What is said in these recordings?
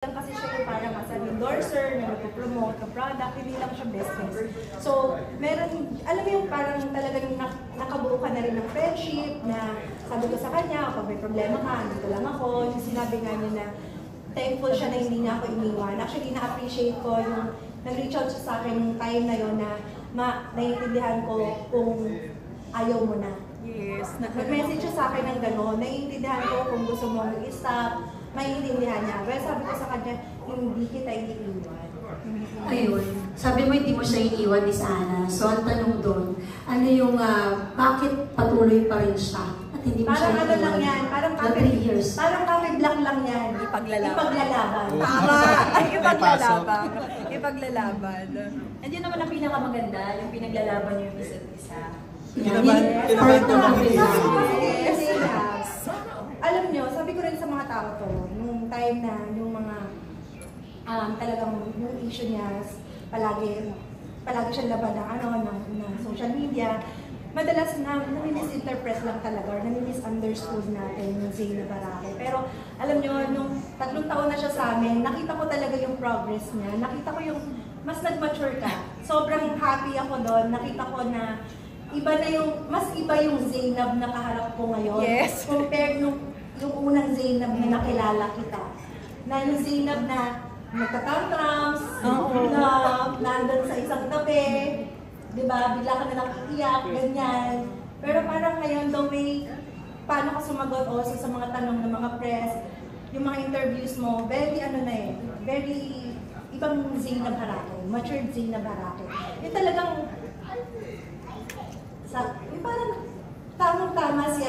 lang kasi siya yung parang as an endorser na nagpo-promote ng product, hindi lang siya business. So, meron, alam mo yung parang talagang nakabuo ka na rin ng friendship na sabi ko sa kanya, kapag may problema ka, dito lang ako. Yung sinabi nga niya na thankful siya na hindi niya ako iniwan. Actually, na-appreciate ko yung nag-reach out siya sa akin yung time na yun na naiintindihan ko kung ayaw mo na. Yes. Nag-message siya sa akin ng gano'n, naiintindihan ko kung gusto mo mag-stop, maiintindihan niya. Pero sabi ko sa kanya, hindi kita iniiwan. Ayun. Sabi mo hindi mo siya iniwan, Miss Ana. So ang tanong doon, ano yung bakit patuloy pa rin siya? At hindi mo Parang siya ano lang yan, parang coffee black lang yan. Ipaglalaban. Tama! Ay, ipaglalaban. Ipaglalaban. And yun naman ang pinakamaganda, yung pinaglalaban niyo yung isa't isa. Kinabahan naman alam nyo, sabi ko rin sa mga tao to, nung time na yung mga talagang yung issue niya, palagi siyang laban ng social media, madalas nami-misinterpret lang talaga or nami-misunderstood natin yung Zayna Barake. Pero alam nyo, nung 3 taon na siya sa amin, nakita ko talaga yung progress niya. Nakita ko yung mas nag-mature ka. Sobrang happy ako doon. Nakita ko na iba na mas iba yung Zainab na kaharap ko ngayon. Yes. Compared yung unang Zainab na nakilala kita. Na yung Zainab na nagtatantrums, na nandun sa isang tabi, di ba, bigla ka na lang iiyak, ganyan. Pero parang ngayon, the way, paano ka sumagot also sa mga tanong ng mga press, yung mga interviews mo, very very ibang Zainab Barake, matured Zainab Barake. Yung talagang, yung parang tamang-tama si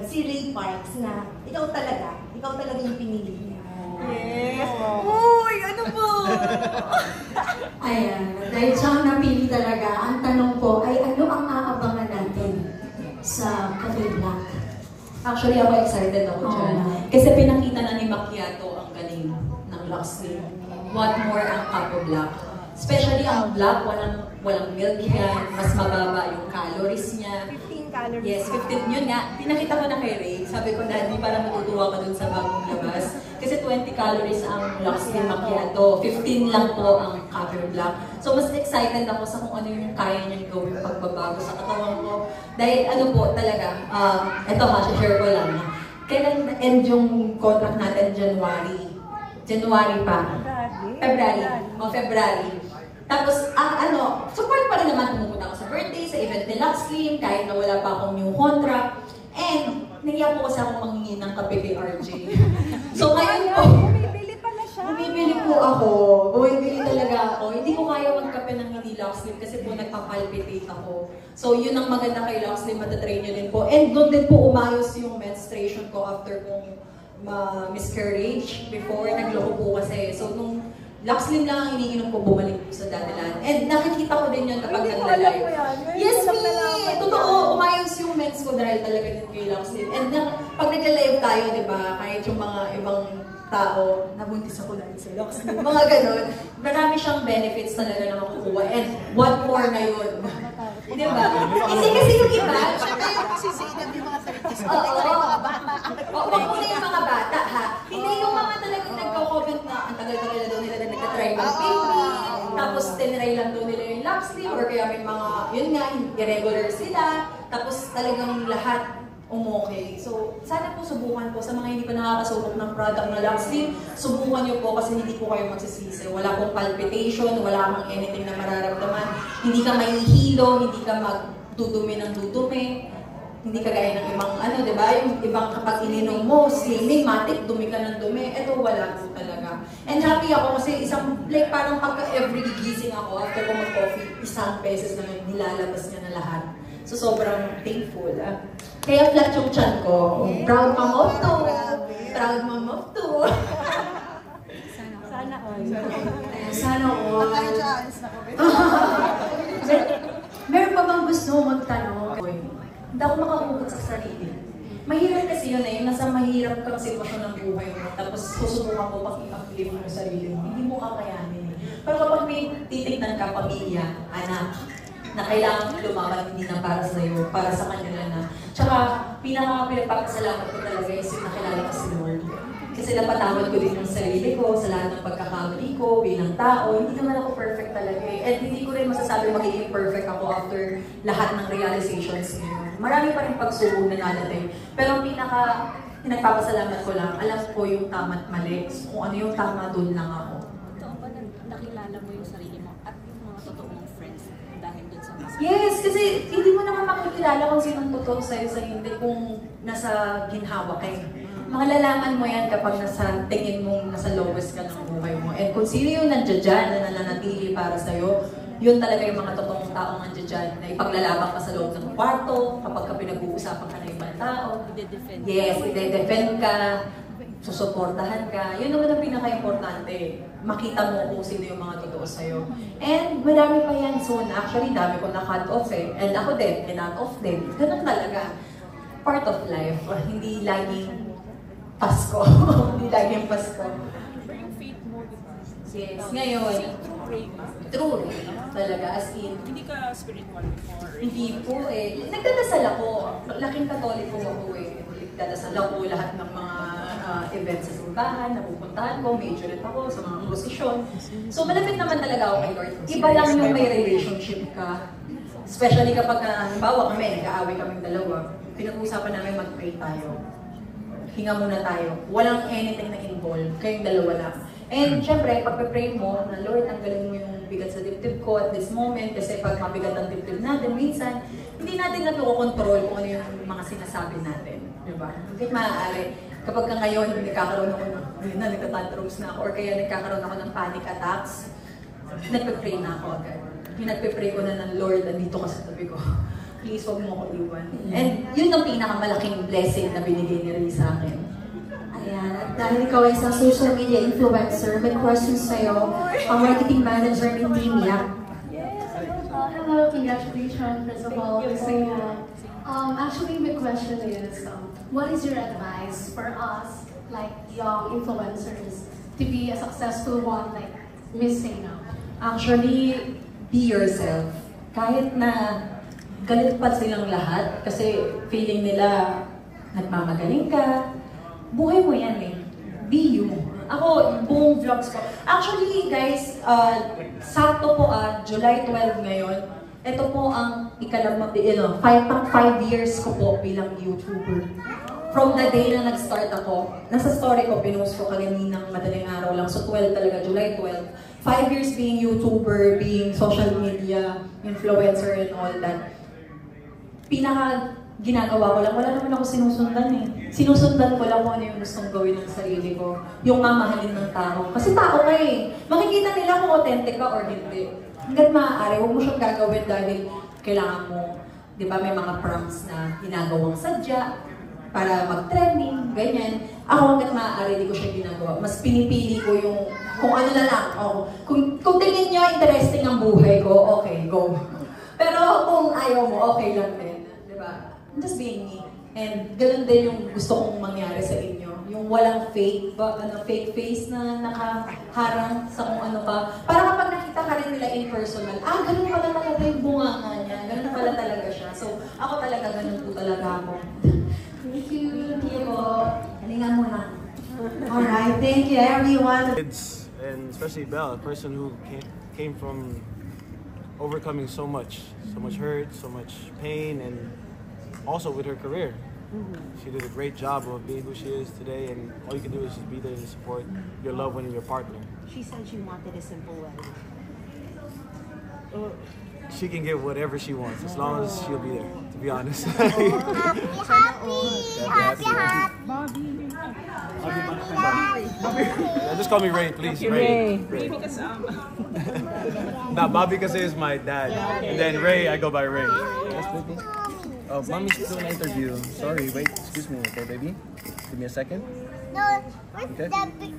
si Ray Parks na ikaw talaga yung pinili niya. Yes. Uy, ano po? Ayan, dahil siya ang napili talaga, ang tanong po ay ano ang aabangan natin sa Coffee Black? Actually, ako excited ako dyan. Kasi pinakita na ni Macchiato ang galing ng Luxley. What more ang Capo Black? Especially ang black, walang milk yan, mas mababa yung calories niya. 15 calories. Yes, 15. Yun nga, pinakita ko na kay Ray. Sabi ko, Daddy, parang matutuwa ka dun sa bagong labas. Kasi 20 calories ang Luxley Macchiato. 15 lang po ang Cafe Black. So, mas excited ako sa kung ano yung kaya niyang gawin pagbabago sa katawan ko. Dahil ano po talaga, eto share ko lang. Kailan end yung contract natin? January pa. February. Tapos, support pa rin naman, pumupunta ako sa birthday, sa event ni Luxley, kahit na wala pa akong new contract. And, nangyayap po kasi ako mangingin ng kape kay RJ. So, ngayon po, Bumibili pala siya. bumibili po ako. Bumibili talaga ako. Hindi ko kaya magkape ng hindi Luxley kasi po nagpapalpitate ako. So, yun ang maganda kay Luxley, matatrain nyo din po. And doon din po umayos yung menstruation ko after kong miscarriage. Before, nagloko po kasi. So, nung Luxley lang ang iniinom ko, bumalik po sa dadalan. And nakikita ko din yun kapag nagla-live. Yes, me! Totoo, umayos yung meds ko dahil talaga din kay Luxley. And pag nagla-live tayo, di ba, kahit yung mga ibang tao, nabuntis ako dahil sa Luxley. Mga ganun. Marami siyang benefits talaga na makukuha. And what more na yun? Di ba? Hindi kasi yung iba. Si Zainab yung mga sarili. Oo. Huwag muna yung mga bata, ha? Hindi yung mga talagang nagko-comment na ang tagal-tagal na daw nila na nagka-try ng baby. Tapos tinry lang daw nila yung Luxley or kaya may mga, yun nga, irregular sila. Tapos talagang lahat umokay. So, sana po subukan po sa mga hindi pa nakakasuot ng product na Luxley. Subukan niyo po kasi hindi po kayo magsisisi. Wala pong palpitation, wala pong anything na mararamdaman. Hindi ka mahihilo, hindi ka magdudumi ng dudumi. Hindi kagaya ng ibang di ba? Yung ibang kapag ininom mo, slimming, matik, dumi ka ng dumi. Ito wala po talaga. And happy ako kasi parang pagka every gigising ako after ko mag-coffee, isang beses na nilalabas niya na lahat. So sobrang thankful. Kaya flat yung chan ko. Proud mom of two. Proud mom of two. Sana all. Sana all. Meron pa bang gusto mo magtanong? Hindi ako makakugot sa sarili. Mahirap kasi yun nasa mahirap kang sitwasyon ng buhay mo, tapos susubukan mo pag-i-uplift mo yung sarili mo. Hindi mo kakayanin. Pero kapag may titignan ka, pamilya, anak, na kailangan lumaban hindi na para sa iyo, para sa kanila na. Tsaka, pinapagpapasalamat ko talaga is yung nakilala ko si Lord. Kasi napatawad ko din yung sarili ko sa lahat ng pagkakamali ko bilang tao. Hindi naman ako perfect talaga eh. At hindi ko rin masasabi magiging perfect ako after lahat ng realizations ngayon. Marami pa rin pagsubok na nadating. Pero ang pinagpapasalamat ko lang, alam ko yung tama at mali. Kung ano yung tama, doon lang ako. Totoo ba na nakilala mo yung sarili mo at yung mga totoo mong friends dahil dun sa mas? Yes, kasi hindi mo naman makikilala kung sinong totoo sa'yo sa hindi kung nasa ginhawa ka. Makalalaman mo yan kapag nasa tingin mong nasa lowest ka ng buhay mo. And kung sino yung nandiyan dyan na nananatili para sa'yo, yun talaga yung mga totoong taong nandiyan dyan na ipaglalaban ka sa loob ng kwarto, kapag ka pinag-uusapan ka ng ibang tao. I-defend. Yes, i-defend ka, susuportahan ka. Yun naman ang pinaka-importante. Makita mo kung sino yung mga totoo sa'yo. And marami pa yan soon. Actually, dami ko na-cut off eh. And ako din, kinut off din. Ganun talaga. Part of life. Hindi laging Pasko. Hindi laging Pasko. Yung faith mo, di ba? Yes, ngayon, Pray. true. Talaga, as in, Hindi ka spiritual before. hindi po eh. Nagdadasal ako. Laking katoliko ako eh. Nagdadasal ako lahat ng mga events sa simbahan, napupuntahan ko, majorit ako sa mga posisyon. So malapit naman talaga ako kay Lord. Iba lang yung may relationship ka. Especially kapag, halimbawa kami, nag-aaway kaming dalawa, pinag-uusapan namin mag-pray tayo. Hinga muna tayo. Walang anything na involved. Kayong dalawa lang. And syempre, pagpe-pray mo, na Lord, tanggalin mo yung bigat sa dibdib ko at this moment, kasi pag mabigat ang dibdib natin, minsan, hindi natin nakukontrol kung ano yung mga sinasabi natin. Diba? Kahit maaari, kapag ka ngayon, nagkakaroon ako ng, nagtatantrums na ako, or kaya nagkakaroon ako ng panic attacks, nagpe-pray na ako agad. Pinagpe-pray ko na ng Lord, nandito ka sa tabi ko. Please, wag mo ko iwan. And yun ang pinakamalaking blessing na binigay ni Ray sa akin. Ayan, at dahil ikaw ay isang social media influencer, may questions sa'yo, ang marketing manager ni Team Yak. Hello, congratulations, first of all, Miss Rina. Actually, my question is, what is your advice for us, like young influencers, to be a successful one like Miss Rina? Actually, be yourself. Kahit na galit pa silang lahat kasi feeling nila nagmamagaling ka, buhay mo yan eh. Be you. Ako, buong vlogs ko. Actually, guys, sakto po July 12 ngayon, ito po ang pang 5 years ko po bilang YouTuber. From the day na nag-start ako, nasa story ko, pinost ko kaninang madaling araw lang. So 12 talaga, July 12. 5 years being YouTuber, being social media, influencer and all that. Pinaka ginagawa ko lang, wala naman ako sinusundan eh. Sinusundan ko lang kung ano yung gustong gawin ng sarili ko. Yung mamahalin ng tao. Kasi tao ka eh. Makikita nila kung authentic ka or hindi. Hanggat maaari, huwag mo siyang gagawin dahil kailangan mo, di ba may mga prompts na ginagawang sadya para mag-trending, ganyan. Ako hanggat maaari, di ko siya ginagawa. Mas pinipili ko yung kung ano na lang. Oh, kung tingin niyo interesting ang buhay ko, okay, go. Pero kung ayaw mo, okay lang din. I'm just being me. And ganun din yung gusto kong mangyari sa inyo. Yung walang fake, fake face na nakaharang sa kung ano ka. Para kapag nakita ka rin nila in personal, ganun pala talaga yung bunganga niya. Ganun pala talaga siya. So, ako talaga, ganun po talaga ako. Thank you, Diego. Halingan mo na. Alright, thank you everyone. Kids, and especially Belle, a person who came from overcoming so much hurt, so much pain, and also with her career. She did a great job of being who she is today, and all you can do is just be there to support your loved one and your partner. She said she wanted a simple wedding. She can get whatever she wants, as long as she'll be there, to be honest. Yeah, just call me Ray, please. Ray. Nah, Bobby Kasi is my dad. And then Ray, I go by Ray. Yes, baby. Oh, mommy's doing an interview. Sorry, wait, excuse me, okay, baby? Give me a second. No, Okay.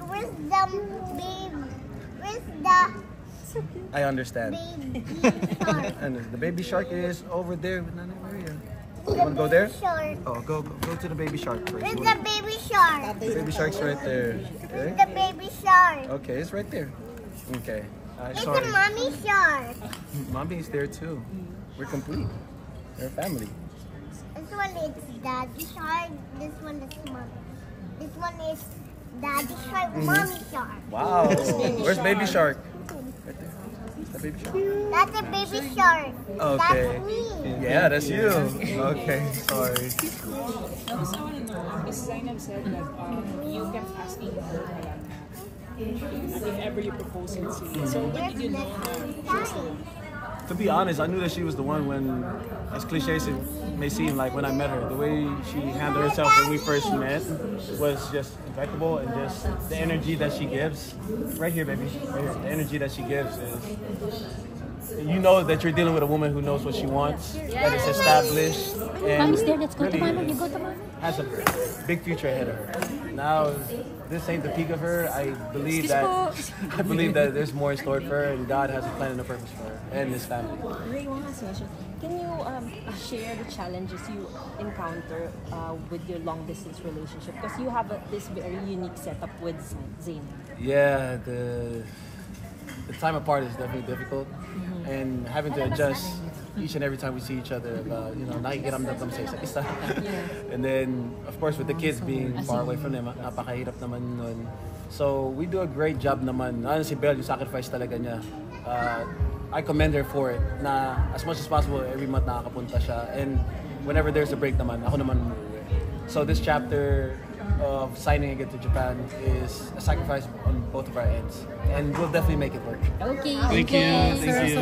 where's the I understand. baby shark? And the baby shark is over there with Nana Maria. You The wanna go there? baby shark. Oh, go to the baby shark first. Where's the baby shark? The baby shark's right there. Where's Okay? the baby shark? Okay, it's right there. Okay. It's Sorry. a mommy shark. Mommy's there too. We're complete. We're a family. This one is daddy shark. This one is mom. This one is Daddy shark, mommy shark. Wow. Where's baby shark? Right there. Is that baby shark? That's a baby shark. Okay. That's me. Yeah, that's you. Okay, sorry. Gusto ko na know, because Zainab said that you kept asking her if ever you propose and see. So when did you know that she was the one? To be honest, I knew that she was the one when, as cliche as it may seem, like when I met her, the way she handled herself when we first met was just impeccable, and just the energy that she gives. Right here, baby. Right here. The energy that she gives is, you know that you're dealing with a woman who knows what she wants, that is established, and Mommy's there, let's go to really mama. You go to mama. has a big future ahead of her. Now, this ain't the peak of her. I believe that there's more in store for her, and God has a plan and a purpose for her and His family. Ray, one last question. Can you share the challenges you encounter with your long distance relationship? Because you have this very unique setup with Zayn. Yeah, the time apart is definitely difficult, and having to adjust each and every time we see each other. Nakikiramdam kami sa isa't isa. And then, of course, with the kids being far away from them, napakahirap naman nun. So, we do a great job naman. Ano si Belle, yung sacrifice talaga niya. I commend her for it, na as much as possible, every month nakakapunta siya. And whenever there's a break naman, ako naman umuwi. So, this chapter of signing again to Japan is a sacrifice on both of our ends. And we'll definitely make it work. Okay. Thank you.